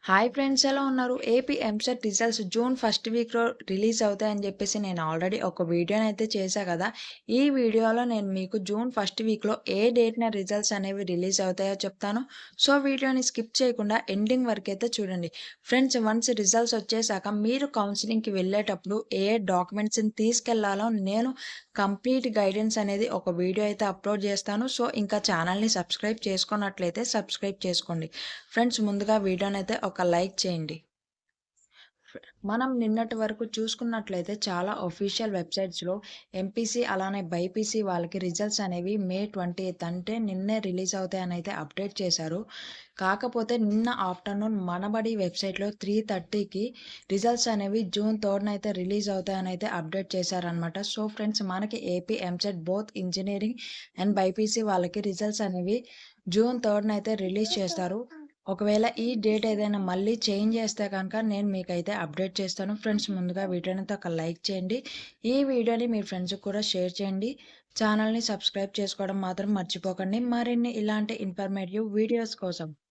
Hi friends, ఎలా ఉన్నారు? AP EAMCET results June first వీక్‌లో రిలీజ్ అవుతాయని చెప్పేసి నేను ఆల్రెడీ ఒక వీడియోనైతే చేశా కదా! ఈ వీడియోలో నేను మీకు జూన్ ఫస్ట్ వీక్‌లో ఏ డేట్‌న రిజల్ట్స్ అనేవి రిలీజ్ అవుతాయో చెప్తాను. సో, వీడియోని స్కిప్ చేయకుండా ఎండింగ్ వరకైతే చూడండి. ఫ్రెండ్స్, వన్స్ రిజల్ట్స్ వచ్చేసాక మీరు కౌన్సెలింగ్‌కి వెళ్ళేటప్పుడు ఏ డాక్యుమెంట్స్‌ని తీసుకెళ్లాలో నేను కంప్లీట్ గైడెన్స్ అనేది ఒక వీడియో అయితే అప్‌లోడ్ చేస్తాను. సో, ఇంకా ఛానల్‌ని సబ్స్క్రైబ్ చేసుకున్నట్లయితే సబ్స్క్రైబ్ చేసుకోండి. ఫ్రెండ్స్, ముందుగా వీడియోనైతే ఒక లైక్ చేయండి. మనం నిన్నటి వరకు చూసుకున్నట్లయితే చాలా అఫీషియల్ వెబ్‌సైట్స్‌లో ఎంపీసీ అలానే బైపీసీ వాళ్ళకి రిజల్ట్స్ అనేవి మే 20థ్ అంటే నిన్నే రిలీజ్ అవుతాయనైతే అప్డేట్ చేశారు. కాకపోతే నిన్న ఆఫ్టర్‌నూన్ మనబడి వెబ్‌సైట్‌లో 3:30కి రిజల్ట్స్ అనేవి జూన్ 3న అయితే రిలీజ్ అవుతాయనైతే అప్డేట్ చేశారనమాట. సో, ఫ్రెండ్స్, మనకి AP EAMCET both engineering and BiPC వాళ్ళకి రిజల్ట్స్ అనేవి జూన్ 3న అయితే రిలీజ్ చేస్తారు. ఒకవేళ ఈ డేట్ ఏదైనా మళ్ళీ చేంజ్ చేస్తే గనక నేను మీకైతే అప్డేట్ చేస్తాను. ఫ్రెండ్స్, ముందుగా వీడియోనైతే ఒక లైక్ చేయండి. ఈ వీడియోని మీ ఫ్రెండ్స్‌కి కూడా షేర్ చేయండి. ఛానల్‌ని సబ్స్క్రైబ్ చేసుకోవడం మాత్రం మర్చిపోకండి. మరిన్ని ఇలాంటి ఇన్ఫర్మేటివ్ వీడియోస్ కోసం.